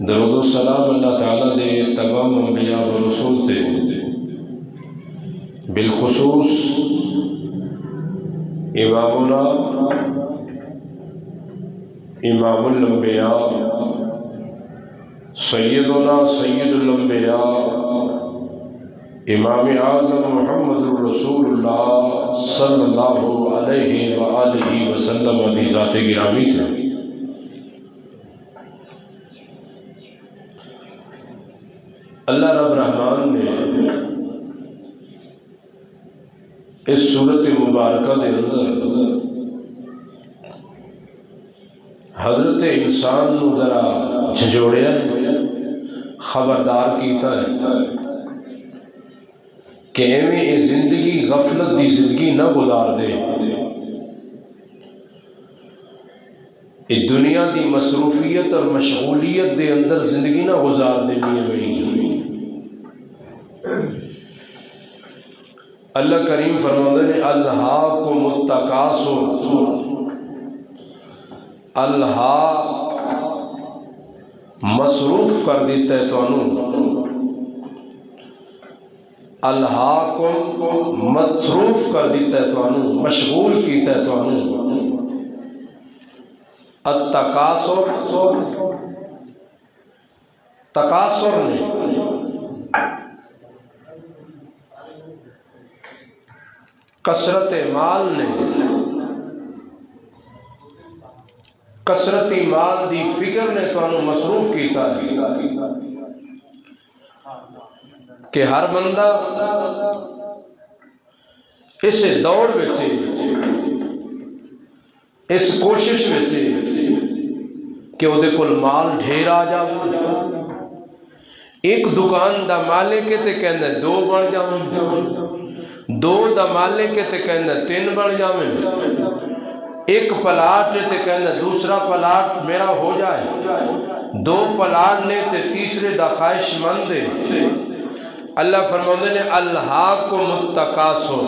درود و سلام اللہ تعالیٰ دے تمام انبیاء و رسول تے بالخصوص امامنا امام الانبیاء سیدنا سید الانبیاء امام اعظم محمد الرسول اللہ صلی اللہ علیہ وآلہ وسلم دی ذات گرامی تھے۔ اللہ رب رحمان نے اس صورت مبارکہ دے اندر حضرت انسان نو ذرا جھنجوڑیا ہے، خبردار کیتا ہے کہ ایویں یہ زندگی غفلت دی زندگی نہ گزار دے، یہ دنیا دی مصروفیت اور مشغولیت دے اندر زندگی نہ گزار دینی ہے۔ اللہ کریم فرماتے ہیں الہاکم التکاثر، اللہ مصروف کر دیتا ہے تو الہاکم مصروف کر دیتا ہے تو مشغول کیتا ہے تو التکاثر، تکاثر نے کثرت مال نے، کثرتی مال دی فکر نے تو مصروف کیتا ہے کہ ہر بندہ اس دوڑ وچ، اس کوشش وچ کہ وہ دے کول مال ڈھیر آ جائے، ایک دکان دا مالک تے کہندا دو بن جاون، دو دا مالک تے کہندا تین بن جاون، ایک پلاٹ تے کہندا دوسرا پلاٹ میرا ہو جائے، دو پلاٹ نے تے تیسرے دا خواہش مند ہے۔ اللہ فرماتے ہیں الہاکم التکاثر،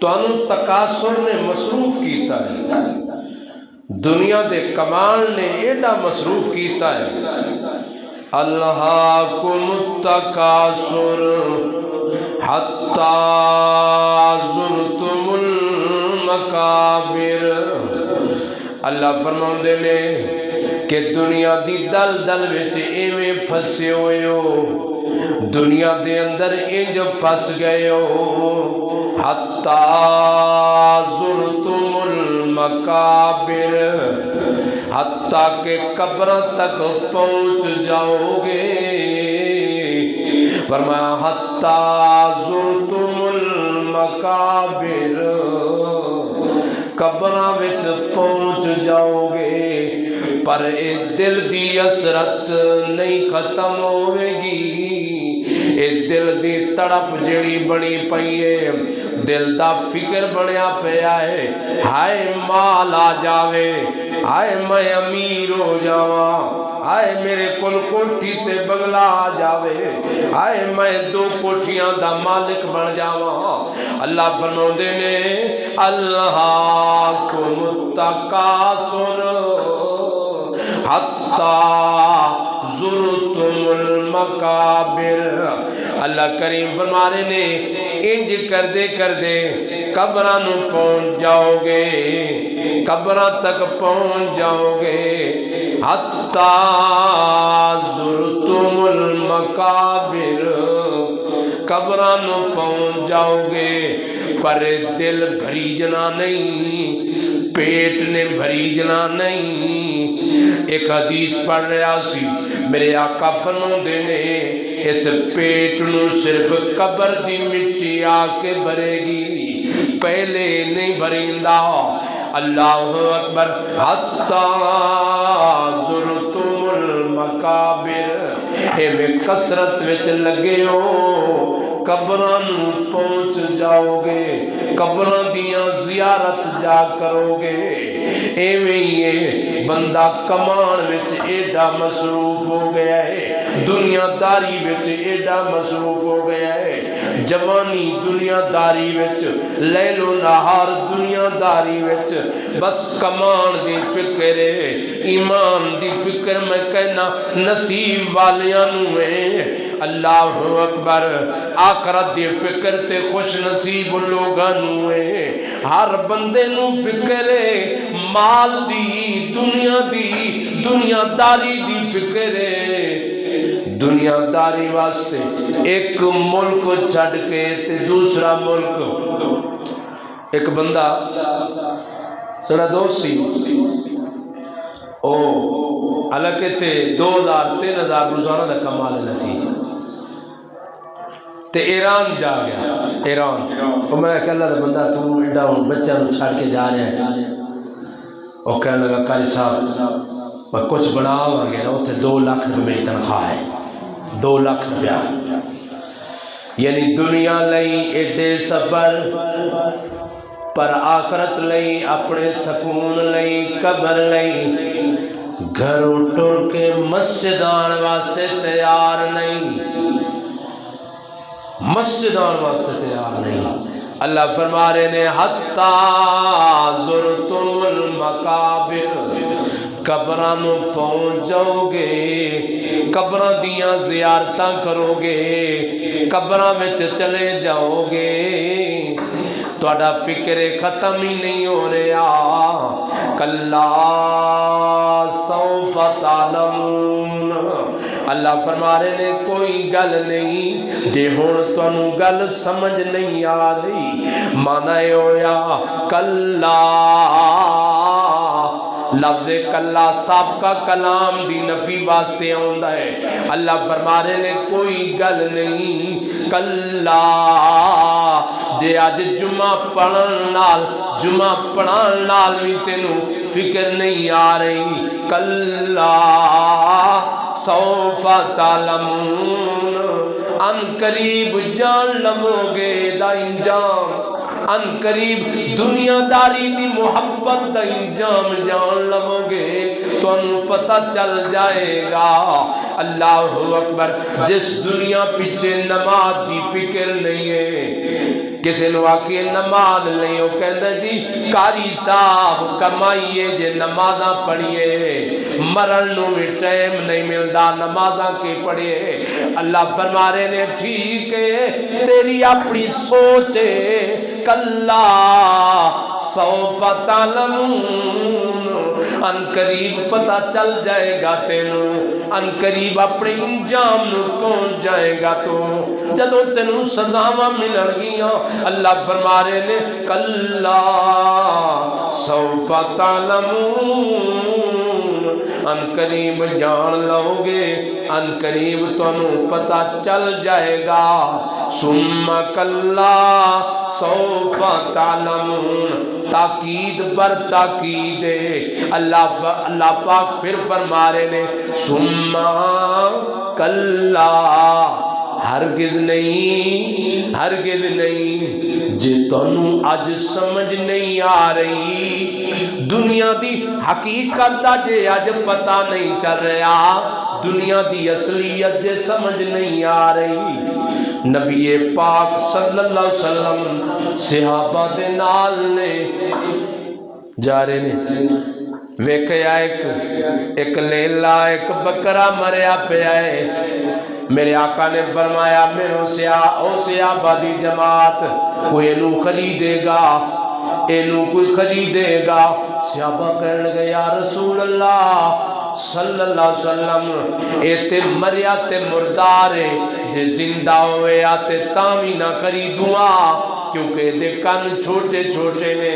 تو انہوں تکاثر نے مصروف کیتا ہے، دنیا دے کمال نے ایڈا مصروف کیتا ہے۔ الہاکم التکاثر حتی زرتم المقابر، اللہ فرماتے ہیں کہ دنیا دی دل دل وچ ایویں پھسے ہوئے ہو، دنیا دے اندر انج پھس گئے ہو، حتی زرتم المقابر، حتیٰ کہ قبر تک پہنچ جاؤ گے۔ فرمایا حتیٰ زرتم المقابر، قبراں وچ پہنچ جاؤ گے، پر اے دل دی حسرت نہیں ختم ہوے گی، اے دل دی تڑپ جڑی بنی پئی ہے، دل دا فکر بنیا پیا ہے، ہائے مال آ جاوے، ہائے میں امیر ہو جاواں، ہائے میرے کول کوٹھی تے بنگلہ آ جاوے، ہائے میں دو کوٹھیاں دا مالک بن جاواں۔ اللہ فرماندے نے الہاکم التکاثر حتی زرتم المقابر، اللہ کریم فرما رہے نے انج کر دے قبراں نو پہنچ جاؤ گے، قبراں تک پہنچ جاؤ گے، حتی زرتم المقابر، قبراں نو پہنچ جاؤ گے، پر دل بھریجنا نہیں، پیٹ نے بھریجنا نہیں۔ ایک حدیث پڑھ رہا سی، میرے آقا فرماندے نے اس پیٹ نو صرف قبر دی مٹی آ کے بھرے گی، پہلے نہیں بھریندا۔ اللہ اکبر، حتی زرتم المقابر، اے میں کثرت وچ لگے ہو، قبراں نو پہنچ جاؤ گے، قبراں دیاں زیارت جا کرو گے۔ ایویں ہی ہے بندہ کمان وچ ایڈا مصروف ہو گیا ہے، دنیا داری وچ ایڈا مصروف ہو گیا ہے، جوانی دنیا داری وچ، لیل و نہار دنیا داری وچ، بس کمان دی فکر ہے، ایمان دی فکر میں کہنا نصیب والیاں نو ہے۔ اللہ اکبر، آخرت دی فکر تے خوش نصیب لوگاں نو ہے۔ ہر بندے نو فکر ہے مال دی، دنیا دی، دنیا داری دی فکر ہے۔ دنیا داری واسطے ایک ملک چھڑ کے تے دوسرا ملک، ایک بندہ سڑا دوست سی، او حالانکہ تے 2000-3000 روزانہ دا کما لینا سی، تے ایران جا گیا، ایران۔ اور میں کہ اللہ دا بندہ تو ایڈا ہوں بچہ نو چھڑ کے جا رہے ہیں، اور کہنے لگا قاری صاحب میں کچھ بنا ہوا گیا نا، اتنے 2 لاکھ روپے میری تنخواہ ہے، 2 لاکھ روپیہ، یعنی دنیا لئی ایڈے سفر پر آخرت لئی، اپنے سکون لئی، قبر لئی، گھر ٹر کے مسجد آن واسطے تیار نہیں، مسجد آن واسطے تیار نہیں۔ اللہ فرما رہے نے حتی زرتم المقابر، قبراں نو پہنچ جاؤ گے، قبراں دیاں زیارتاں کرو گے، قبراں وچ چلے جاؤ گے، تہاڈا فکر ختم ہی نہیں ہو رہا۔ کلا سوف تعلمون، اللہ فرما رہے نے کوئی گل نہیں جے ہن تانوں گل سمجھ نہیں آ رہی، معنی ہویا کلا، لفظ کلا سابقہ کلام دی نفی واسطے آندا ہے۔ اللہ فرما رہے نے کوئی گل نہیں، کلا جے اج جمعہ پڑھن نال، جمعہ پڑھان نال بھی تینوں فکر نہیں آ رہی، کلا سوف تعلمون، ان قریب جان لو گے دا انجام، ان قریب دنیا داری دی محبت دا انجام جان لو گے، تو انہوں پتہ چل جائے گا۔ اللہ اکبر، جس دنیا پیچھے نماز دی فکر نہیں ہے، کسی نے واقعی نماز نہیں ہو کہندہ جی قاری صاحب کمائیے جے نمازاں پڑھیے، مرن نو بھی ٹائم نہیں ملدا نمازاں کے پڑھیے۔ اللہ فرما رہے نے ٹھیک ہے تیری اپنی سوچ ہے، کلا سوف تعلمون، ان قریب پتہ چل جائے گا تینوں، ان قریب اپنے انجام نو پہنچ جائے گا تو، جدوں تینوں سزاواں ملن گیاں۔ اللہ فرما رہے نے کلا سوف تعلمون، ان قریب جان لو گے، ان قریب تانوں پتہ چل جائے گا۔ ثم کلا سوف تعلمون، تاکید بر تاکید، اللہ پاک پھر فرما رہے نے ثم کلا، ہرگز نہیں، ہرگز نہیں، جے تانوں اج سمجھ نہیں آ رہی، دنیا دی حقیقت دا جے اج پتہ نہیں چل رہا، دنیا دی اصلیت جے سمجھ نہیں آ رہی، نبی پاک صلی اللہ علیہ وسلم صحابہ دے نال نے جا رہے نے، ویکھیا ایک لیلا ایک بکرا مریا پیا ہے، میرے آقا نے فرمایا میرے صحابہ دی جماعت کوئی اینو خریدے گا، اینو کوئی خریدے گا؟ صحابہ کہنے لگے یا رسول اللہ صلی اللہ علیہ وسلم اے تے مریا تے مردار ہے، جے زندہ ہوئے آتے تامی نہ خریدوں کیونکہ دے کن چھوٹے چھوٹے نے۔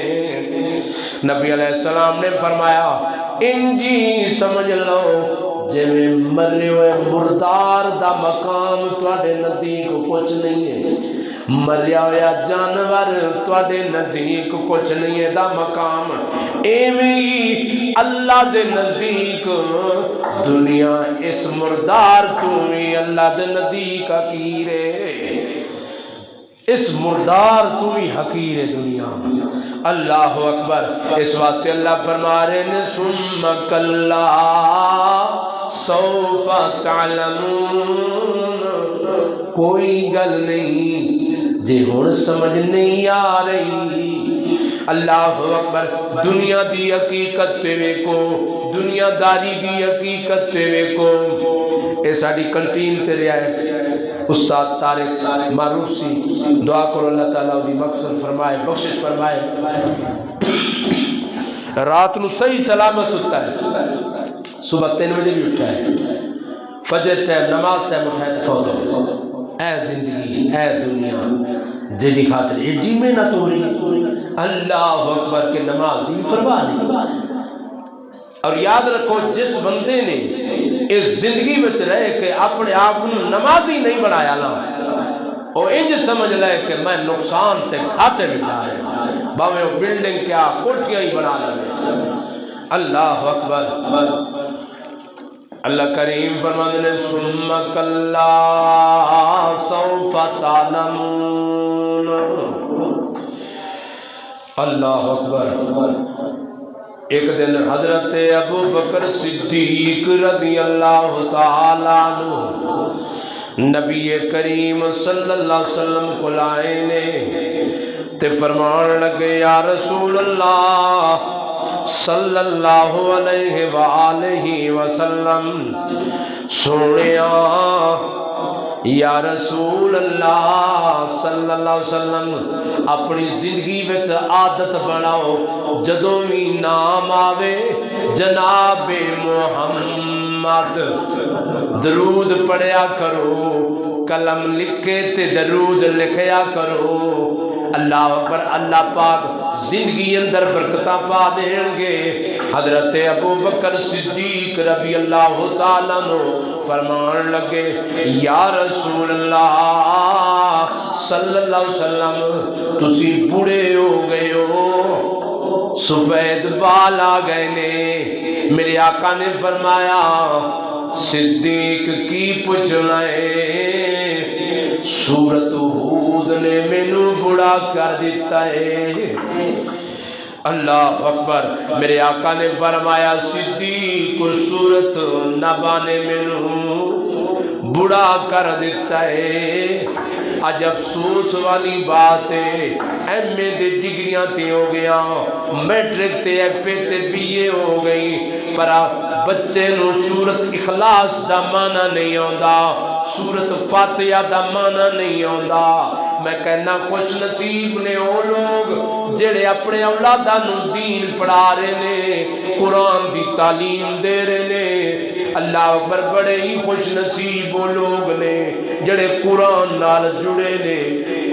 نبی علیہ السلام نے فرمایا انجی سمجھ لو جے میں مرے ہوئے مردار دا مقام تواڈے نزدیک کچھ نہیں ہے، مریا ہویا جانور تواڈے نزدیک کچھ نہیں ہے دا مقام، ایویں ہی اللہ دے نزدیک دنیا اس مردار تو ہی اللہ دے نزدیک حقیر ہے۔ اس مردار تو بھی حقیر دنیا۔ اللہ اکبر۔ اس واسطے اللہ فرما رہے نے ثم کلا سوف تعلمون، کوئی گل نہیں جے ہن سمجھ نہیں آ رہی۔ اللہ اکبر۔ دنیا دی حقیقت تے ویکھو، دنیا داری دی حقیقت تے ویکھو۔ اے ساڈی کنٹین تے رہیا ہے استاد طارق معروف سی، دعا کرو اللہ تعالیٰ دی مغفرت فرمائے، بخشش فرمائے۔ رات نو صحیح سلامت ستا ہے، صبح 3 بجے بھی اٹھا ہے، فجر ٹائم نماز ٹائم اٹھا ہے تو فوت ہو گیا۔ اے زندگی، اے دنیا، جیدی خاطر ایڈی محنت ہو رہی، اللہ اکبر کے نماز دی پرواہ نہیں۔ اور یاد رکھو جس بندے نے اس زندگی بچ رہے کہ اپنے آپ نمازی نہیں بنایا نا، وہ انج سمجھ لے کہ میں نقصان تے گھاٹے میں جا رہا ہوں، باوے وہ بلڈنگ کیا کوٹھیاں ہی بنا لے۔ اللہ اکبر۔ اللہ کریم فرماتے ہیں ثم کلا سوف تعلمون۔ اللہ اکبر۔ ایک دن حضرت ابو بکر صدیق رضی اللہ تعالیٰ عنہ نبی کریم صلی اللہ علیہ وسلم کو لائے نے تے فرمان لگے یا رسول اللہ صلی اللہ علیہ وآلہ وسلم، سنیا یا رسول اللہ صلی اللہ علیہ وسلم، اپنی زندگی وچ عادت بناؤ جدوں بھی نام آوے جناب محمد درود پڑھیا کرو، قلم لکھے تے درود لکھیا کرو۔ اللہ اکبر۔ اللہ پاک زندگی اندر برکتاں پا دیں گے۔ حضرت ابو بکر صدیق رضی اللہ تعالیٰ عنہ فرمان لگے یا رسول اللہ صلی اللہ علیہ وسلم، تسی بوڑھے ہو گئے ہو، سفید بال آ گئے نے۔ میرے آقا نے فرمایا صدیق کی پوچھنا ہے، سورت ہود نے مینوں بڑا کر دیتا ہے۔ اللہ اکبر۔ میرے آقا نے فرمایا صدیق سورت نبا نے مینوں بڑا کر دیتا ہے۔ اج افسوس والی بات ہے، ایم اے دے ڈگریاں تے ہو گیا، میٹرک تے ایف اے تے بی اے ہو گئی، پر بچے نو سورت اخلاص دا معنی نہیں آندا، سورت فاتحہ دا معنی نہیں آندا۔ میں کہنا خوش نصیب نے وہ لوگ جڑے اپنے اولاداں نو دین پڑھا رہے نے، قرآن دی تعلیم دے رہے نے۔ اللہ اکبر۔ بڑے ہی خوش نصیب وہ لوگ نے جڑے قرآن نال جڑے نے،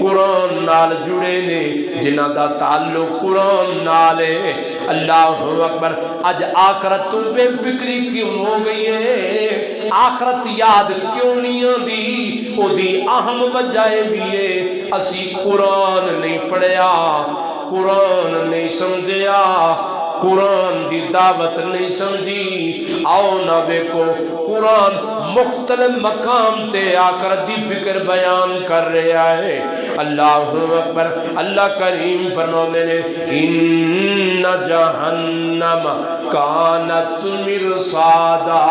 قرآن نال جڑے نے، جنہاں دا تعلق قرآن نال ہے۔ اللہ اکبر۔ اج آخرت تو بے فکری کیوں ہو گئی ہے؟ آخرت یاد کیوں نہیں آندی؟ او دی اہم وجہ بھی ہے اسی قرآن نہیں پڑھیا، قرآن نہیں سمجھیا، قرآن دی دعوت نہیں سمجھی۔ آؤ نہ دیکھو قرآن مختلف مقام تے آخرت دی فکر بیان کر رہا ہے۔ اللہ اکبر۔ اللہ کریم فرماتے ہیں ان جہنم کانت مرصادا،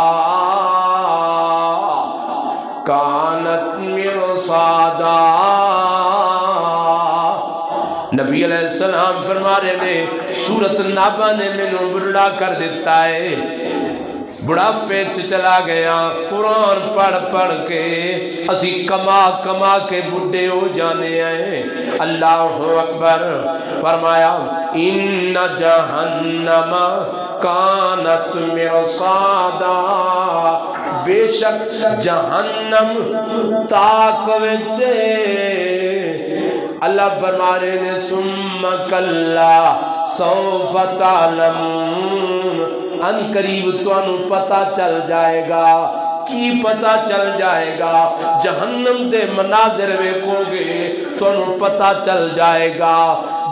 کانت مرصادا۔ نبی علیہ السلام فرما رہے نے سورت نابا نے مینوں بڑھا کر دیتا ہے، بڑھاپے سے چلا گیا، قرآن پڑھ پڑھ کے اسی کما کما کے بڈھے ہو جانے ہیں۔ اللہ اکبر۔ فرمایا ان جہنم کانت مرصادا، بے شک جہنم تاک وچ۔ اللہ فرما رہے نے ثم کلا سوف تعلمون، ان قریب تانوں پتہ چل جائے گا۔ کی پتہ چل جائے گا؟ جہنم دے مناظر ویکھو گے تانوں پتہ چل جائے گا۔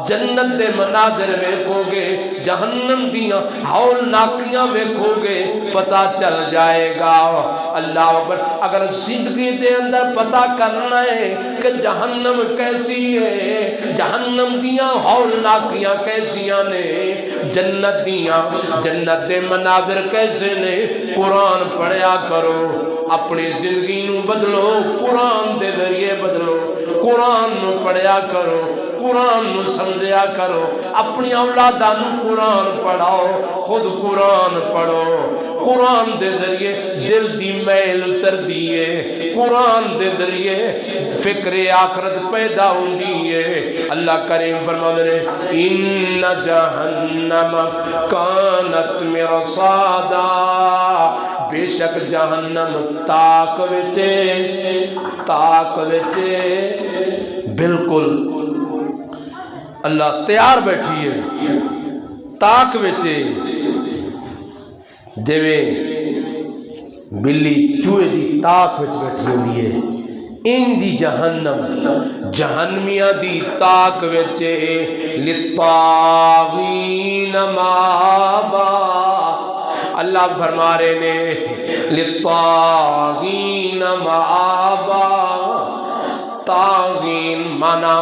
جنت دے مناظر ویکھو گے، جہنم دیاں ہولناکیاں ویکھو گے، پتہ چل جائے گا۔ اللہ اکبر۔ اگر زندگی دے اندر پتہ کرنا ہے کہ جہنم کیسی ہے، جہنم دیاں ہولناکیاں کیسیاں نے، جنت دے مناظر کیسے نے، قرآن پڑھیا کرو، اپنی زندگی نو بدلو، قرآن دے ذریعے بدلو، قرآن نو پڑھیا کرو، قرآن نو سمجھیا کرو، اپنی اولاداں نو قرآن پڑھاؤ، خود قرآن پڑھو، قرآن دے ذریعے دل دی میل اتر دیئے، قرآن دے ذریعے فکر آخرت پیدا ہوندی ہے۔ اللہ کریم فرماتے ہیں ان جہنم کانت مرصادا، بے شک جہنم تاک وچے بالکل اللہ تیار بیٹھی ہے، تاک وچے جویں بلی چوہے دی تاک وچ بیٹھی ہوندی ہے، ان دی جہنم جہنمیاں دی تاک وچے للطاغین مآبا۔ اللہ فرما رہے نے للطاغین مآبا، طاغین مانا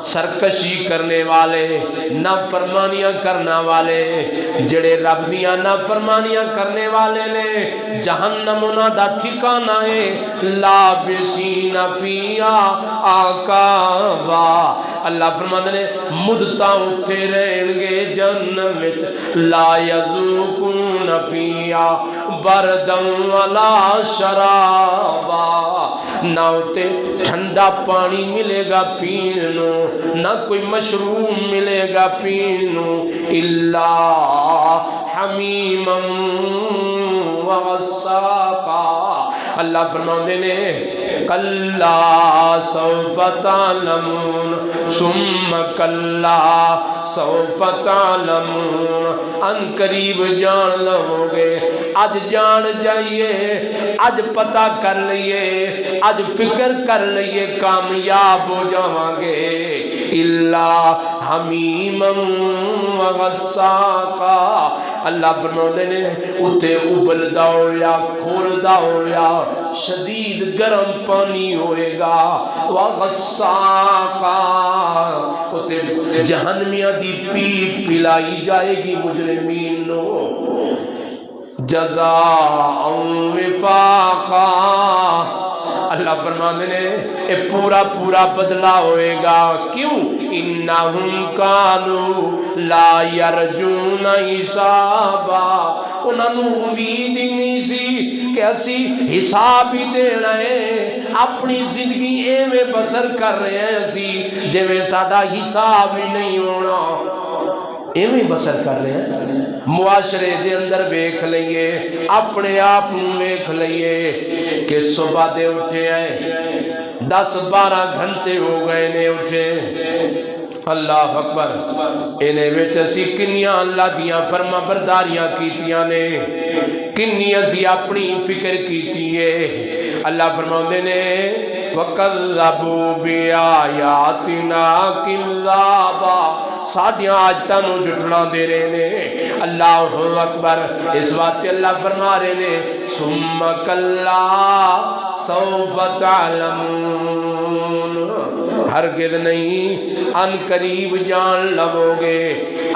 سرکشی کرنے والے، نافرمانیاں کرنا والے، جڑے رب دیاں نافرمانیاں کرنے والے نے، جہنم انہاں دا ٹھکانہ ہے، لابسین فیہا احقابا۔ اللہ فرماتے نے مدتاں اٹھے رہن گے جہنم وچ، لا یذوقون فیہا بردا ولا شرابا، نہ اتے ٹھنڈا پانی ملے گا پین نو، نہ کوئی مشروم ملے گا پین نو، الا حمیما وغساقا۔ اللہ فرماتے نے کلا سوف تعلمون ثم کلا سوف تعلمون، ان قریب جان لو گے، اج جان جائیے، اج پتہ کر لئیے، اج فکر کر لئیے، کامیاب ہو جاواں گے۔ الا حمیما وغساقا، اللہ فرماتے نے اتھے ابلدا ہویا کھولدا ہویا شدید گرم پانی ہوئے گا، وغساقا اتھے جہنمیاں دی پیپ پلائی جائے گی مجرمین نو، جزاء وفاقا۔ اللہ فرماتے نے اے پورا بدلہ ہوئے گا، کیوں؟ انہم کانوا لا یرجون حسابا، انہاں نوں امید ہی نہیں سی کہ اسی حساب ہی دینا ہے، اپنی زندگی ایویں بسر کر رہے ہیں اسی جویں ساڈا حساب ہی نہیں ہونا، ایویں بسر کر رہے ہیں۔ معاشرے دے اندر ویکھ لئیے، اپنے آپ ویکھ لئیے کہ صبح دے اٹھے ہیں 10-12 گھنٹے ہو گئے نے اٹھے، اللہ اکبر، انہیں وچ اسی کنیاں اللہ دیاں فرما برداریاں کیتیاں نے، کنی اسی اپنی فکر کیتی ہے۔ اللہ فرماتے نے وَقَلَّبُوا بِآيَاتِنَا كِذَّابًا، ساڈیاں آیتاں نو جھٹلا دے رہے نے۔ اللہ اکبر۔ اس واسطے اللہ فرما رہے نے ثُمَّ كَلَّا سَوْفَ تَعْلَمُونَ، ہرگز نہیں، ان قریب جان لو گے،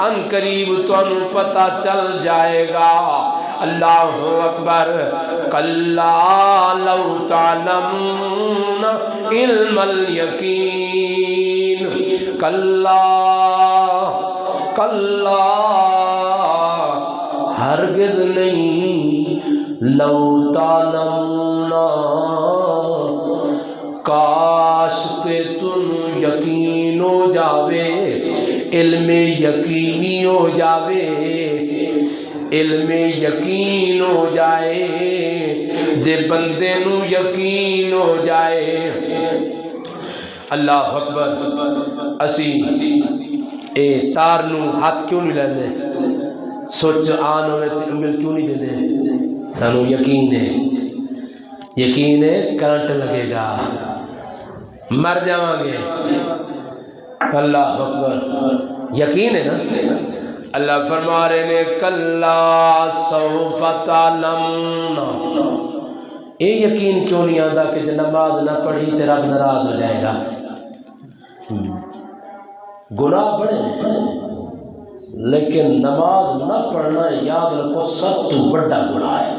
ان قریب تانوں پتہ چل جائے گا۔ اللہ اکبر۔ کلا لو تعلمون علم الیقین، کلا کلا ہرگز نہیں، لو تعلمون کاش کہ تم یقین ہو جاوے، علم یقینی ہو جاوے، علم یقین ہو جائے، جے بندے نو یقین ہو جائے۔ اللہ اکبر۔ اسی اے تار نو ہاتھ کیوں نہیں لیندے؟ سوچ آن ہوئے تے انگل کیوں نہیں دے دے؟ سانو یقین ہے، یقین ہے کرنٹ لگے گا، مر جاواں گے، اللہ اکبر، یقین ہے نا؟ اللہ فرما رہے نے کلا سوف تعلمون، اے یقین کیوں نہیں آتا کہ جو نماز نہ پڑھی تو رب ناراض ہو جائے گا؟ گناہ بڑے لیکن نماز نہ پڑھنا یاد رکھو سب تو بڑا گناہ ہے۔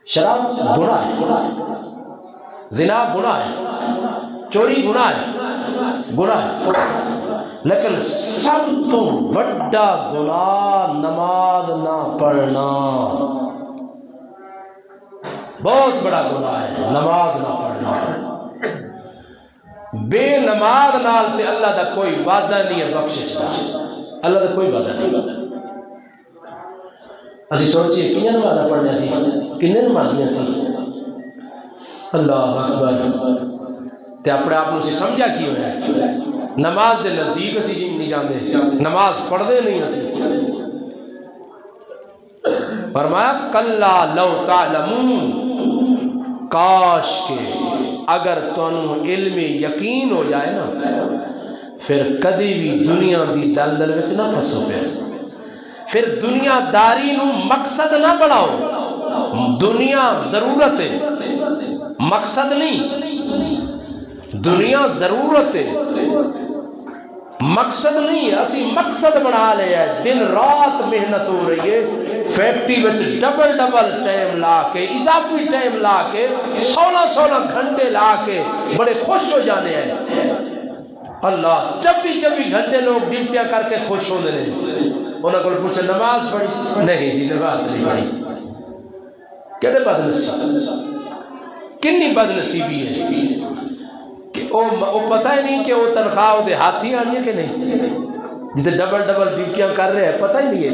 شراب گناہ ہے، زنا گناہ ہے، چوری گناہ ہے، گناہ ہے، لیکن سب تو بڑا گناہ نماز نہ پڑھنا، بہت بڑا گناہ ہے نماز نہ پڑھنا۔ بے نماز نال تے اللہ دا کوئی وعدہ نہیں ہے بخشش دا، اللہ دا کوئی وعدہ نہیں۔ اسی سوچیے کنیا نمازاں پڑھنے سی، کنے نمازیاں سی؟ اللہ اکبر، تے اپنے آپ کو سمجھا کی ہویا ہے؟ نماز دے نزدیک اسی جی نہیں جاندے، نماز پڑھدے نہیں اسی۔ فرمایا کلا لو تعلمون، کاش کے اگر تانوں علم یقین ہو جائے نا، پھر کدی بھی دنیا دی دلدل وچ نہ پھسو، پھر دنیا داری نو مقصد نہ بناؤ۔ دنیا ضرورت ہے، مقصد نہیں۔ دنیا ضرورت ہے، مقصد نہیں ہے۔ اسی مقصد بنا لیا ہے، دن رات محنت ہو رہی ہے، فیکٹری وچ ڈبل ٹائم لا کے، اضافی ٹائم لا کے، 16 گھنٹے لا کے بڑے خوش ہو جانے ہیں۔ اللہ 24 گھنٹے لوگ ڈیوٹیاں کر کے خوش ہونے ہیں۔ انہوں کو پوچھا نماز پڑھی؟ نہیں جی نماز نہیں پڑھی۔ کہنے بد نصیب، کنی بد نصیبی ہے کہ وہ پتہ ہی نہیں کہ وہ تنخواہ دے ہاتھی آنی ہے کہ نہیں، جتے ڈبل ڈیوٹیاں کر رہے ہیں، پتہ ہی نہیں ہے۔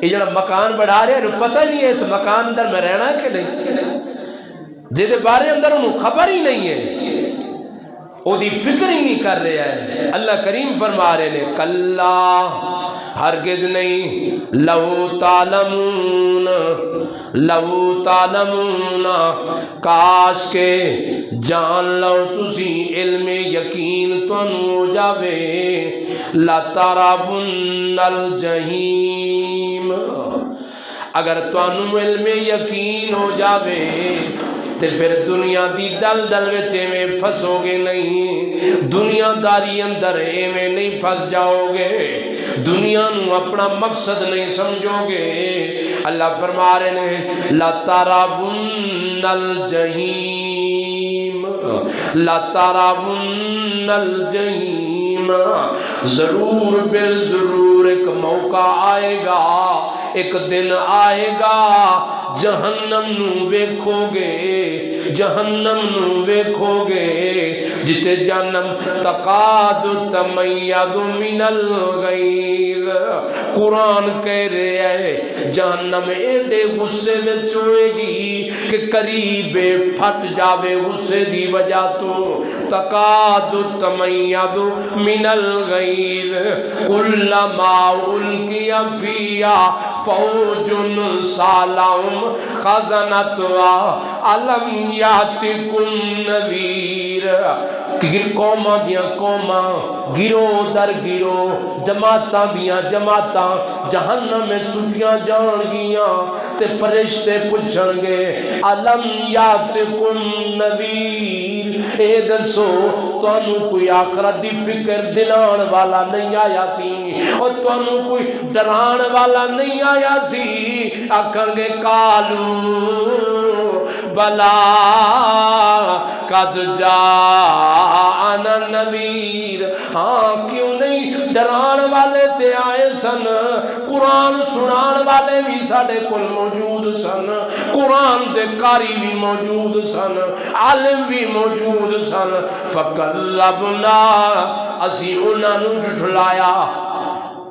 یہ جڑا مکان بڑھا رہے ہیں، پتہ ہی نہیں ہے اس مکان اندر میں رہنا ہے کہ نہیں، جہدے بارے اندر انہوں خبر ہی نہیں ہے، وہ دی فکر ہی نہیں کر رہے ہیں۔ اللہ کریم فرما رہے ہیں کلا، ہرگز نہیں، لو تعلمون، لو تعلمون، کاش کے جان لو تسی علم یقین تانوں ہو جاوے، لترون الجحیم، اگر تانوں علم یقین ہو جاوے تے پھر دنیا دی دلدل وچ ایویں پھسو گے نہیں، دنیا داری اندر ایویں نہیں پھس جاؤ گے، دنیا نو اپنا مقصد نہیں سمجھو گے۔ اللہ فرما رہے ہیں لَتَرَوُنَّ الْجَحِيمَ، لَتَرَوُنَّ الْجَحِيمَ، ضرور بالضرور ایک موقع آئے گا، ایک دن آئے گا، جہنم نو ویکھو گے، جہنم نو ویکھو گے، جتے جہنم تقاد تمیز من الغیر، قرآن کہہ رہے ہے جہنم ایڈے غصے وچ ہوئے گی کہ قریب پھٹ جاوے غصے دی وجہ تو، تقاد تمیز من الغیر، کلما القی فیہا فوج سالہم خزنتها الم یاتکم نذیر، قوماں دیاں قوماں، گروہ در گروہ، جماعتاں دیاں جماعتاں جہنم میں سٹیاں جان گیاں، تے فرشتے پوچھن گے الم یاتکم نذیر، اے دسو تانوں کوئی آخرت دی فکر دلان والا نہیں آیا سی، اور تانوں کوئی ڈران والا نہیں آیا سی؟ آکھن گے کالو بلا قد جاءنا نذیر، ہاں کیوں نہیں، ڈران والے تے آئے سن، قرآن سنان والے بھی ساڑے کل موجود سن، قرآن دے قاری بھی موجود سن، عالم بھی موجود سن، فَقَلَّبْنَا، اسی انہاں نو جھٹلایا۔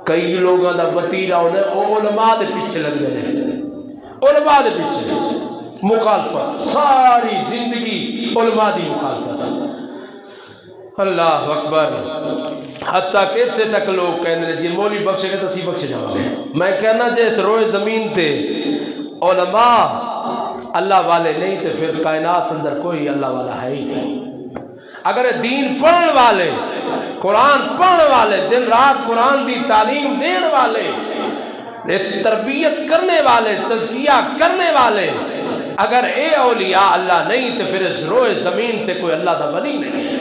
کئی لوگوں دا وطیرہ ہونے علماء دے پیچھے لگ گئے، علماء دے پیچھے مخالفت، ساری زندگی علماء دی مخالفت۔ اللہ اکبر، حتیٰ کہ اتنے تک لوگ کہنے جی مولی بخشے گے تو اسی بخشے جاؤں گے۔ میں کہنا جیس روئے زمین تے علماء اللہ والے نہیں تے پھر کائنات اندر کوئی اللہ والا ہے ہی نہیں۔ اگر دین پڑھن والے قرآن پڑھنے والے، دن رات قرآن دی تعلیم دین والے، تربیت کرنے والے، تزکیہ کرنے والے، اگر اے اولیاء اللہ نہیں تو پھر اس روئے زمین تے کوئی اللہ دا ولی نہیں ہے۔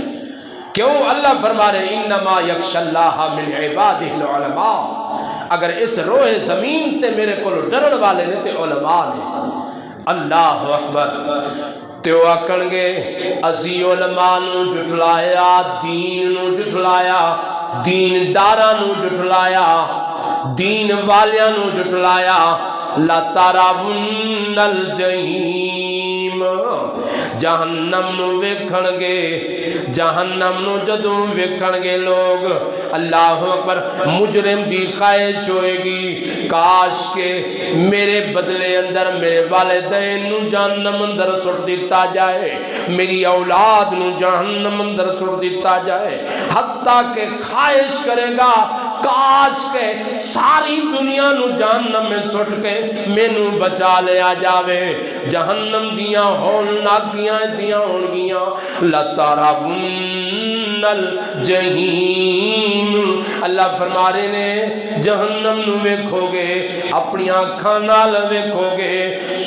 کیوں؟ اللہ فرما رہے انما یخشی اللہ من عبادہ العلماء، اگر اس روئے زمین تے میرے کو ڈرن والے نے تے علماء نے۔ اللہ اکبر۔ تے وہ آکھن گے اسی علماء نو جھٹلایا، دین نو جھٹلایا، دین داراں نو جھٹلایا، دین والیاں نو جھٹلایا، لَتَرَوُنَّ الْجَحِيمَ، جہنم نو ویکھن گے، جہنم نو جدوں ویکھن گے لوگ، اللہ اکبر، مجرم دی خواہش ہوئے گی کاش کہ میرے بدلے اندر میرے والدین نو جہنم اندر سٹ دیتا جائے، میری اولاد نو جہنم اندر سٹ دیتا جائے، حتیٰ کہ خواہش کرے گا کاش کے ساری دنیا نو جہنم میں سٹ کے مینو بچا لیا جاوے۔ جہنم دیاں ہولناکیاں ایسیاں ہون گیاں، لَتَرَوُنَّ الْجَحِيمَ، اللہ فرما رہے نے جہنم نو ویکھو گے، اپنی آنکھاں نال ویکھو گے،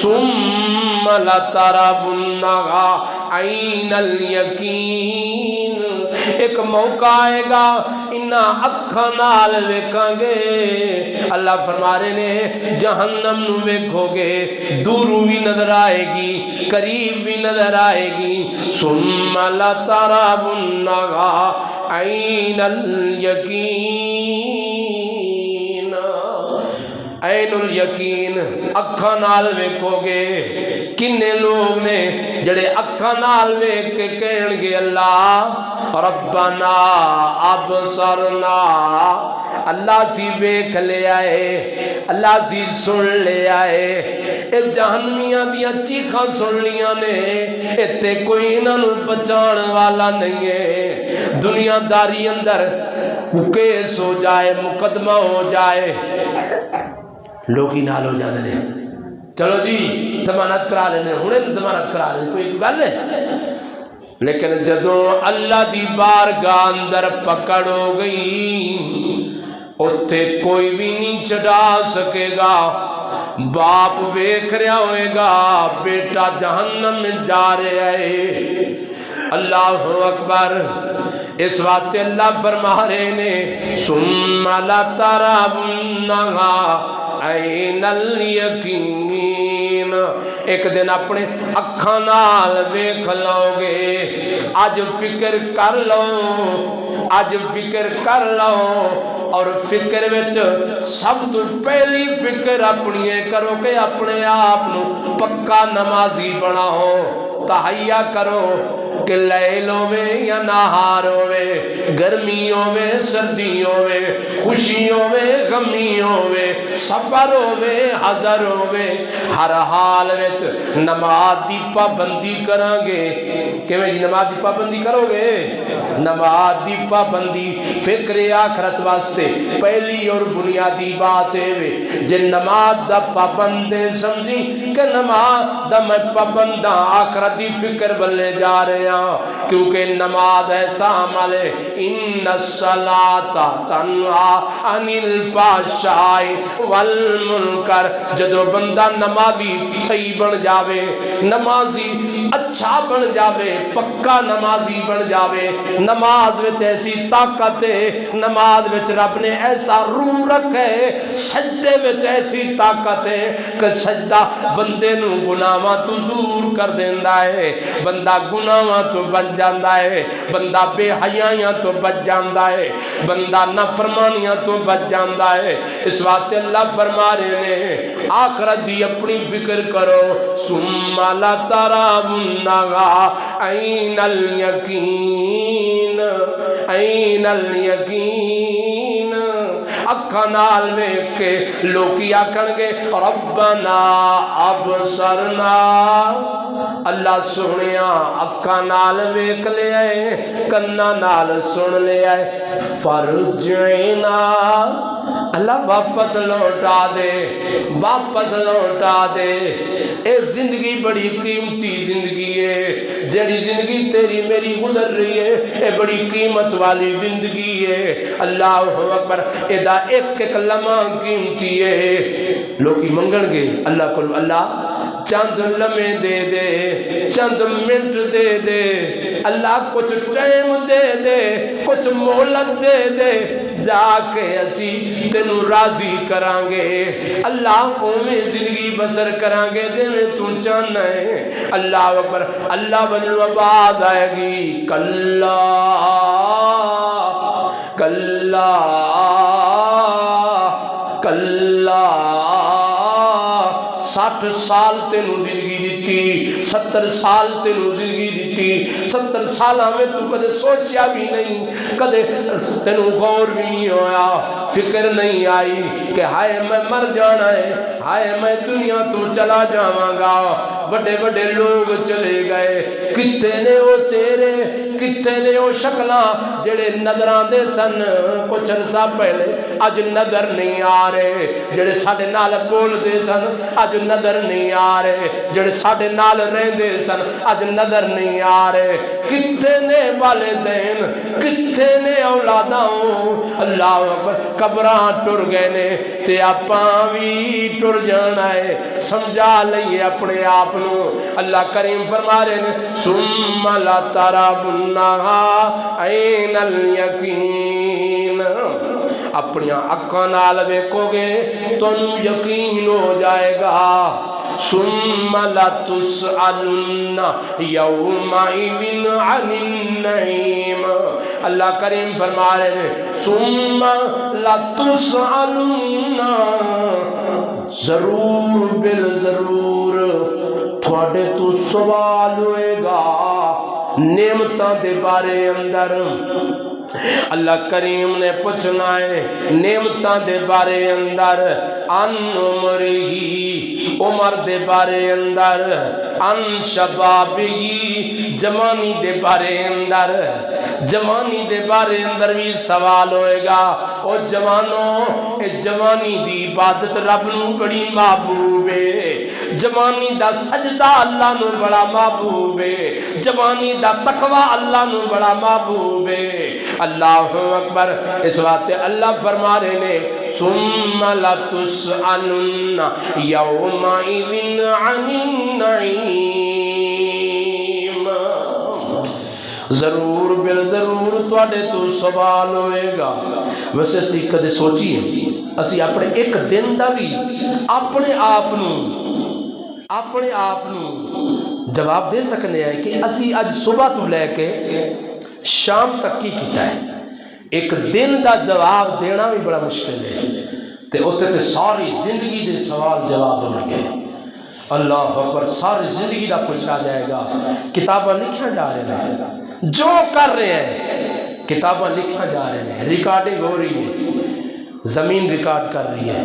ثُمَّ لَتَرَوُنَّهَا عَيْنَ الْيَقِينِ، ایک موقع آئے گا انہاں اکھاں نال ویکھاں گے۔ اللہ فرما رہے نے جہنم نو ویکھو گے، دوروں بھی نظر آئے گی، قریب بھی نظر آئے گی، ثم لترونها عین الیقین، عین الیقین، اکھاں نال ویکھو گے۔ کنے لوگ نے جڑے اکھاں نال ویکھ کے کہن گے اللہ ربنا ابصرنا، اللہ سی ویکھ لے آئے، اللہ سی سن لے آئے، اے جہنمیاں دیاں چیخاں سن لیاں نے، اتے کوئی انہاں نوں بچان والا نہیں ہے۔ دنیا داری اندر کیس ہو جائے، مقدمہ ہو جائے، لوگ ہی نال ہو جاندے نے، چلو جی ضمانت کرا لینے، ہنے ضمانت کرا لینے، کوئی گل ہے۔ لیکن جدوں اللہ دی بارگاہ اندر پکڑ ہو گئی، اتھے کوئی بھی نہیں چڑھا سکے گا۔ باپ ویکھ رہا ہوئے گا بیٹا جہنم میں جا رہا ہے، اللہ اکبر۔ اس واسطے اللہ فرما رہے نے ثم لترونها عین الیقین، ایک دن اپنے اکھاں نال ویکھ لو گے۔ اج فکر کر لو، اج فکر کر لو، اور فکر وچ سب تو پہلی فکر اپنی کرو کہ اپنے آپ نو پکا نمازی بناؤ، تہیا کرو کہ لیل ہوے یا نہار ہوے، گرمی ہوے سردی ہوے، خوشی ہوے غمی ہوے، سفر ہوے حضر ہوے، ہر حال وچ نماز دی پابندی کران گے۔ کیویں جی نماز دی پابندی کرو گے؟ نماز دی پابندی فکر آخرت واسطے پہلی اور بنیادی بات ہے۔ جے نماز دا پابند سمجھی کہ نماز دا میں پابنداں، آخرت دی فکر بلے جا رہے ہیں، کیونکہ نماز ایسا عمل ہے ان الصلاۃ تنہی عن الفحشاء والمنکر، جدو بندہ نمازی صحیح بن جاوے، نمازی اچھا بن جاوے، پکا نمازی بن جاوے، نماز وچ ایسی طاقت ہے، نماز وچ رب نے ایسا روح رکھے، سجدے وچ ایسی طاقت ہے کہ سجدہ بندے نو گناہاں تو دور کر دیندا ہے، بندہ گناہاں تو بچ جاندا ہے، بندہ بے حیائیاں تو بچ جاندا ہے، بندہ نافرمانیاں تو بچ جاندا ہے۔ اس واسطے اللہ فرما رہے نے آخرت دی اپنی فکر کرو، ثم لترونها عین الیقین، عین الیقین، اکھاں نال ویکھ کے لوکی آکھن گے ربنا ابصرنا اللہ سنیا اکھاں نال ویکھ لیا ہے کناں نال سن لیا ہے فرجعنا اللہ واپس لوٹا دے واپس لوٹا دے اے زندگی بڑی قیمتی زندگی ہے جڑی زندگی تیری میری گزر رہی ہے اے بڑی قیمت والی زندگی ہے اللہ اکبر ادا ایک ایک لمحہ قیمتی ہے لوکی منگن گے اللہ کو اللہ چند لمحے دے دے چند منٹ دے دے اللہ کچھ ٹائم دے دے کچھ مہلت دے دے جا کے اسی تینوں راضی کران گے اللہ اوویں زندگی بسر کران گے جویں تو چاہنا ہے اللہ اکبر اللہ بنو آواز آئے گی کلا کلا کلا 60 سال تینوں زندگی دیتی 70 سال تینوں زندگی دیتی 70 سالاں میں تو کدے سوچیا بھی نہیں کدے تینوں غور بھی نہیں ہویا فکر نہیں آئی کہ ہائے میں مر جانا ہے ہائے میں دنیا تو چلا جاواں گا بڑے بڑے لوگ چلے گئے کتے نے وہ چہرے کتے نے وہ شکلاں جڑے نظراں دے سن کچھ عرصہ پہلے اج نظر نہیں آ رہے جڑے ساڈے نال بول دے سن اج نظر نہیں آ رہے جڑے ساڈے نال رہندے سن اج نظر نہیں آ رہے کتے نے والدین کتے نے اولاداں اللہ اکبر قبراں ٹر گئے نے تے آپاں وی ٹر جانا ہے سمجھا لئیے اپنے آپ نو اللہ کریم فرما رہے ہیں ثم لترونها عین الیقین اپنی اکھاں نال ویکھو گے تانوں یقین ہو جائے گا ثم لتسألن یومئذ عن النعیم اللہ کریم فرما رہے ہیں ثم لتسألن ضرور بالضرور تھوڑے تو سوال ہوئے گا نعمتاں دے بارے اندر اللہ کریم نے پوچھنا ہے نعمتاں دے بارے اندر ان عمرہی عمر دے بارے اندر ان شبابی جوانی دے بارے اندر جوانی دے بارے اندر بھی سوال ہوئے گا او جوانوں اے جوانی دی عبادت رب نو بڑی محبوب ہے جوانی دا سجدہ اللہ نو بڑا محبوب ہے جوانی دا تقوی اللہ نو بڑا محبوب ہے اللہ اکبر اس واسطے اللہ فرما رہے نے ثم لتسألن یومئذ عن النعیم ضرور بالضرور تواڈے تو سوال ہوئے گا ویسے اسی کدے سوچیے اسی اپنے ایک دن دا بھی اپنے آپ نو جواب دے سکنے ہیں کہ اسی اج صبح تو لے کے شام تک کی کیتا ہے ایک دن دا جواب دینا بھی بڑا مشکل ہے تے اوتے تے ساری زندگی دے سوال جواب ہون گے اللہ اکبر ساری زندگی دا پوچھا جائے گا کتاباں لکھا جا رہے ہیں جو کر رہے ہیں کتاباں لکھا جا رہے ہیں ریکارڈنگ ہو رہی ہے زمین ریکارڈ کر رہی ہے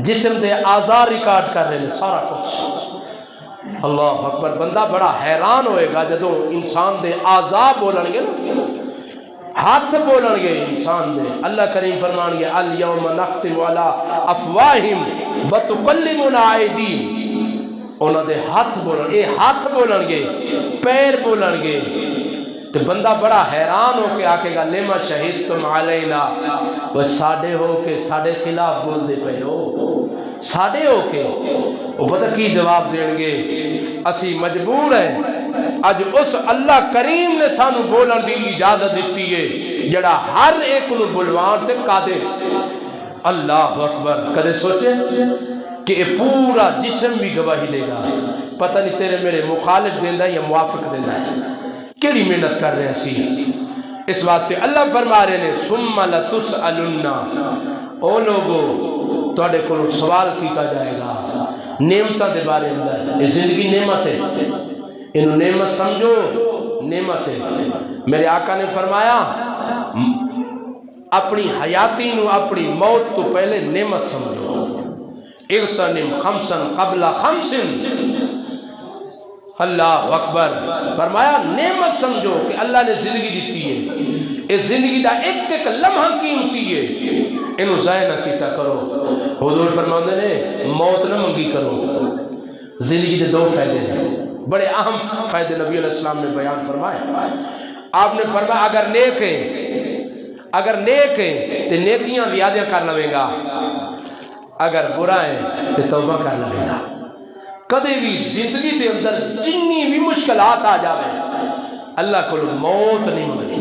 جسم دے اعضاء ریکارڈ کر رہے ہیں سارا کچھ اللہ اکبر بندہ بڑا حیران ہوئے گا جدوں انسان دے اعضاء بولن گے نا ہاتھ بولن گے انسان دے اللہ کریم فرمان گے الیوم نختم علی افواہہم وتکلمنا ایدیہم انہاں دے ہاتھ بولن اے ہاتھ بولن گے پیر بولن گے تو بندہ بڑا حیران ہو کے آکے گا لما شہدتم علینا وہ ساڑے ہو کے ساڑے خلاف بول دے پہ ہو ساڑے ہو کے وہ پتہ کی جواب دیں گے اسی مجبور ہیں اج اس اللہ کریم نے سانو بولن دی اجازت دیتی ہے جڑا ہر ایک نو بلوان تے قادر اللہ اکبر کدے سوچے کہ یہ پورا جسم بھی گواہی دے گا پتہ نہیں تیرے میرے مخالف دیندہ ہے یا موافق دیندہ ہے کیڑی محنت کر رہے ہیں سی اس بات تے اللہ فرما رہے ہیں ثم لتسألن او لوگو تواڈے کولوں سوال کیتا جائے گا نعمتاں دے بارے اندر یہ زندگی نعمت ہے انہوں نعمت سمجھو نعمت ہے میرے آقا نے فرمایا اپنی حیاتی نو اپنی موت تو پہلے نعمت سمجھو اغتنم خمسن قبل خمسن اللہ اکبر. فرمایا نعمت سمجھو کہ اللہ نے زندگی دیتی ہے. اس زندگی دا ایک ایک لمحہ قیمتی ہے, انہوں ضائع نہ کیتا کرو. حضور فرماندے نے موت نہ منگی کرو. زندگی دے دو فائدے ہیں, بڑے اہم فائدے نبی علیہ السلام نے بیان فرمائے. آپ نے فرمایا اگر نیک ہیں تو نیکیاں زیادہ کر لویں گا, اگر برا ہے تو توبہ کر لویں گا. کدے بھی زندگی دے اندر جنی بھی مشکلات آ جاوے اللہ کو موت نہیں منگنی,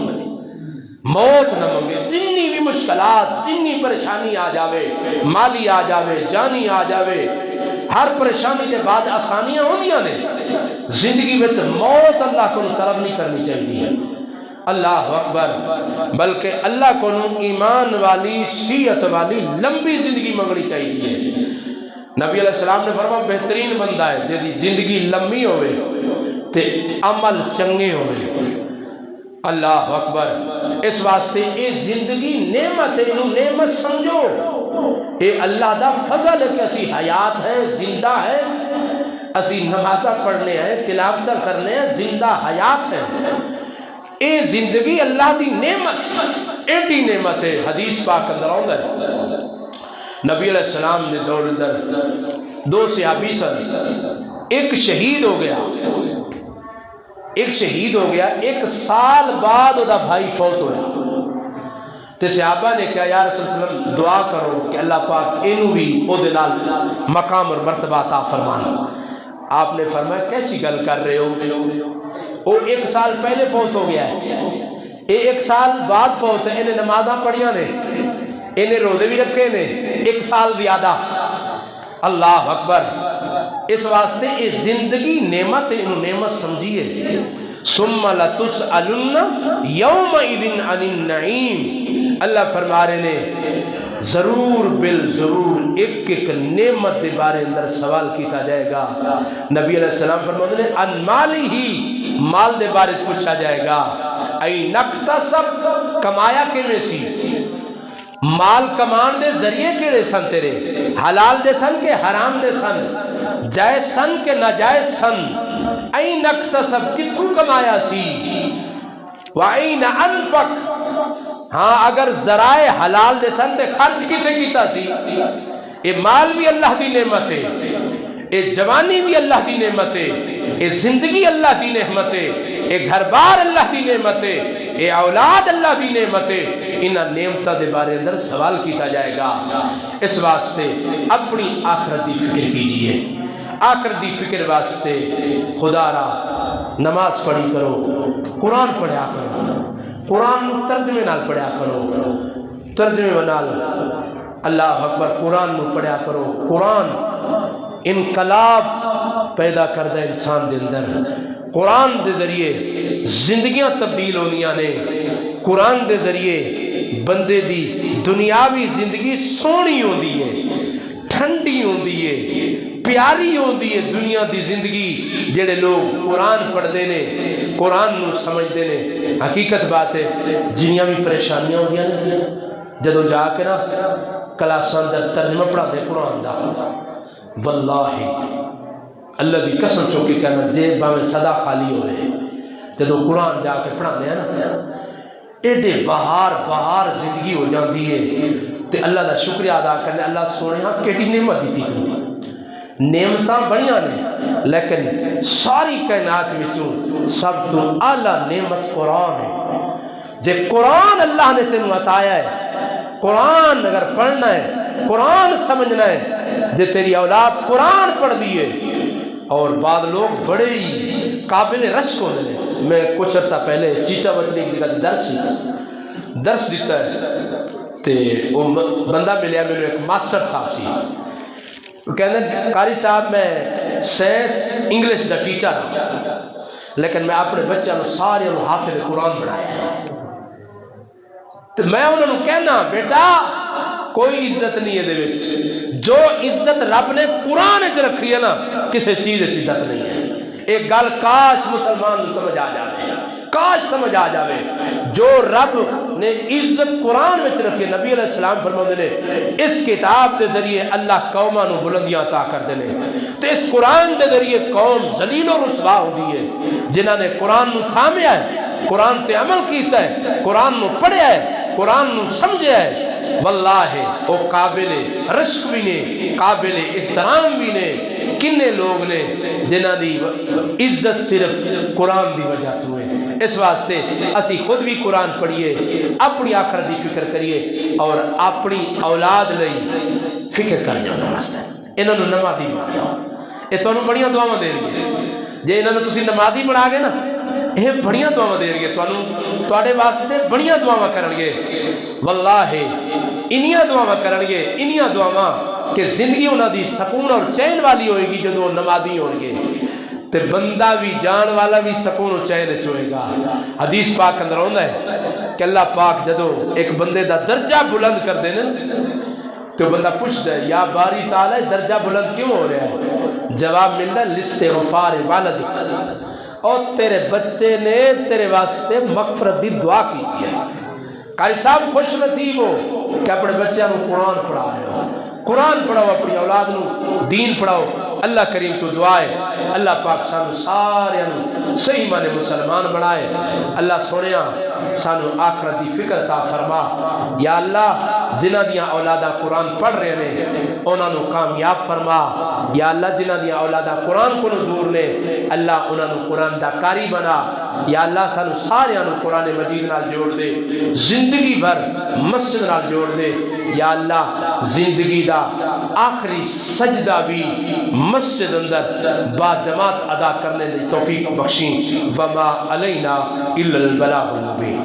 موت نہ منگے. جنی بھی مشکلات, جنی پریشانی آ جاوے, مالی آ جاوے, جانی آ جاوے, ہر پریشانی کے بعد آسانیاں ہوندیاں نے. زندگی میں موت اللہ کو طلب نہیں کرنی چاہیے. اللہ اکبر. بلکہ اللہ کو ایمان والی, شیعت والی لمبی زندگی منگنی چاہیے. نبی علیہ السلام نے فرمایا بہترین بندہ ہے جدی زندگی لمبی ہوئے تے عمل چنگے ہوئے. اللہ اکبر. اس واسطے اے زندگی نعمت ہے, انہوں نعمت سمجھو. اے اللہ دا فضل ہے کہ اسی حیات ہے, زندہ ہے, اسی نمازہ پڑھنے ہیں, تلاوت کرنے ہیں, زندہ حیات ہے. اے زندگی اللہ دی نعمت, ایڈی نعمت ہے. حدیث پاک اندر آؤں گا نبی علیہ السلام نے دور اندر دو صحابی سن, ایک شہید ہو گیا, ایک سال بعد دا بھائی فوت ہویا. تے صحابہ نے کہا یا رسول اللہ علیہ وسلم دعا کرو کہ اللہ پاک اینو بھی او دے نال مقام اور مرتبہ عطا فرمانا. آپ نے فرمایا کیسی گل کر رہے ہو, وہ ایک سال پہلے فوت ہو گیا ہے, ایک سال بعد فوت ہے, انہیں نمازاں پڑھیاں نے, انہیں روزے بھی رکھے نے, ایک سال زیادہ. اللہ اکبر. اس واسطے یہ زندگی نعمت ہے, انہوں نعمت سمجھیے. ثم لتسألن یومئذ عن النعیم. اللہ فرما رہے نے ضرور بالضرور ایک ایک نعمت دے بارے اندر سوال کیتا جائے گا. نبی علیہ السلام فرماتے ہیں ان مالی ہی, مال دے بارے پوچھا جائے گا. این اکتسب, کمایا کیویں سی, مال کمان دے ذریعے کیڑے سن تیرے, حلال دے سن کے حرام دے سن, جائز سن کے ناجائز سن. این اکتسب, کتھوں کمایا سی. وَأَيْنَ أَنفَقْ, ہاں اگر ذرائع حلال دے سن تے خرچ کیتے کیتا سی. اے مال بھی اللہ دی نعمت ہے, اے جوانی بھی اللہ دی نعمت ہے, اے زندگی اللہ دی نعمت ہے, اے گھر بار اللہ دی نعمت ہے, اے اولاد اللہ دی نعمت ہے. انہاں نعمتاں دے بارے اندر سوال کیتا جائے گا. اس واسطے اپنی آخرت دی فکر کیجئے. آخرت دی فکر واسطے خدا را نماز پڑھی کرو, قرآن پڑھیا کرو, قرآن ترجمے نال پڑھیا کرو, ترجمے نال اللہ اکبر قرآن نو پڑھیا کرو. قرآن انقلاب پیدا کردہ انسان دے اندر. قرآن دے ذریعے زندگیاں تبدیل ہونیاں نے. قرآن دے ذریعے بندے دی دنیاوی زندگی سونی ہوندی ہے, ٹھنڈی ہوندی ہے, پیاری ہوندی ہے. دنیا دی زندگی جڑے لوگ قرآن پڑھتے نے, قرآن نو سمجھتے نے, حقیقت بات ہے جنیاں بھی پریشانیاں ہوندیاں نے جدوں جا کے نا کلاساں اندر ترجمہ پڑھاتے قرآن دا, واللہ اللہ کی قسم چو کے کہنا جیب باویں صدا خالی ہوئے, جدوں قرآن جا کے پڑھاتے ہیں نا ایڈے بہار زندگی ہو جاتی ہے. تے اللہ دا شکریہ ادا کرنے, اللہ سونے ہاں کیڑی نعمت دیتی تم. نعمتاں بڑیاں نے لیکن ساری کائنات وچوں سب تو اعلیٰ نعمت قرآن ہے. جے قرآن اللہ نے تینوں عطایا ہے, قرآن اگر پڑھنا ہے, قرآن سمجھنا ہے, جے تیری اولاد قرآن پڑھ دیئے. اور بعد لوگ بڑے ہی قابل رشک ہونے لیں. میں کچھ عرصہ پہلے چیچا وطنی کی جگہ درس دیتا ہے, تے وہ بندہ ملیا میرے ایک ماسٹر صاحب سی, وہ کہنے قاری صاحب میں سائنس انگلش دا ٹیچر ہوں لیکن میں اپنے بچوں کو سارے حافظ قرآن بنایا ہے. تو میں انہوں نے کہنا بیٹا کوئی عزت نہیں ہے دے وچ, جو عزت رب نے قرآن وچ رکھی ہے نا کسی چیز عزت نہیں ہے. ایک گل کاش مسلمان سمجھ آ جائے, کاش سمجھ آ جائے. جو رب نے عزت قرآن وچ رکھے. نبی علیہ السلام فرماتے نے اس کتاب دے ذریعے اللہ قوماں نو بلندیاں عطا کردے نے تے اس قرآن دے ذریعے قوم ذلیل و رسوا ہوندی ہے. جنہاں نے قرآن نو تھامیا ہے, قرآن تے عمل کیتا ہے, قرآن نو پڑھیا ہے, قرآن نو سمجھیا ہے, واللہ او قابل رشک بھی نے, قابل احترام بھی نے. کنے لوگ نے جنہاں دی عزت صرف قرآن دی وجہ تو ہے. اس واسطے اسی خود بھی قرآن پڑھیے, اپنی آخرت دی فکر کریے اور اپنی اولاد لئی فکر کر جانا واسطے انہاں نو نمازی بنا جاؤ. یہ تانوں بڑیاں دعاواں دین گے جے انہاں نو تسی نمازی بنا گے نا, یہ بڑیاں دعاواں دین گے تانوں, تواڈے واسطے بڑیاں دعاواں کرن گے. واللہ انیاں دعاواں کرن گے, انیاں دعاواں کہ زندگی انہاں دی سکون اور چین والی ہوئے گی جدوں نمازی ہون گے. تے بندہ بھی جان والا بھی سکون و چین وچ ہوئے گا. حدیث پاک اندر آندا ہے کہ اللہ پاک جدوں ایک بندے دا درجہ بلند کر دے نا تو بندہ پوچھدا ہے یا باری تعالی درجہ بلند کیوں ہو رہا ہے؟ جواب ملدا لاستغفار والدک, اور تیرے بچے نے تیرے واسطے مغفرت دی دعا کی ہے. قاری صاحب خوش نصیب ہو کہ اپنے بچیاں نو قرآن پڑھا رہے ہو. قرآن پڑھاؤ, اپنی اولاد نو دین پڑھاؤ. اللہ کریم تو دعا ہے اللہ پاک سانو سارے صحیح معنی مسلمان بنائے. اللہ سونیا سانو آخرت دی فکر عطا فرما. یا اللہ جنہاں دیاں اولاداں قرآن پڑھ رہے نے انہاں نو کامیاب فرما. یا اللہ جنہاں دیاں اولاداں قرآن کو دور نے اللہ انہاں نو قرآن دا قاری بنا. یا اللہ سانو سارے قرآن مجید نال جوڑ دے, زندگی بھر مسجد نال جوڑ دے. یا اللہ زندگی دا آخری سجدہ بھی مسجد اندر با جماعت ادا کرنے دی توفیق بخشیں. وما علینا الا البلاغ المبین.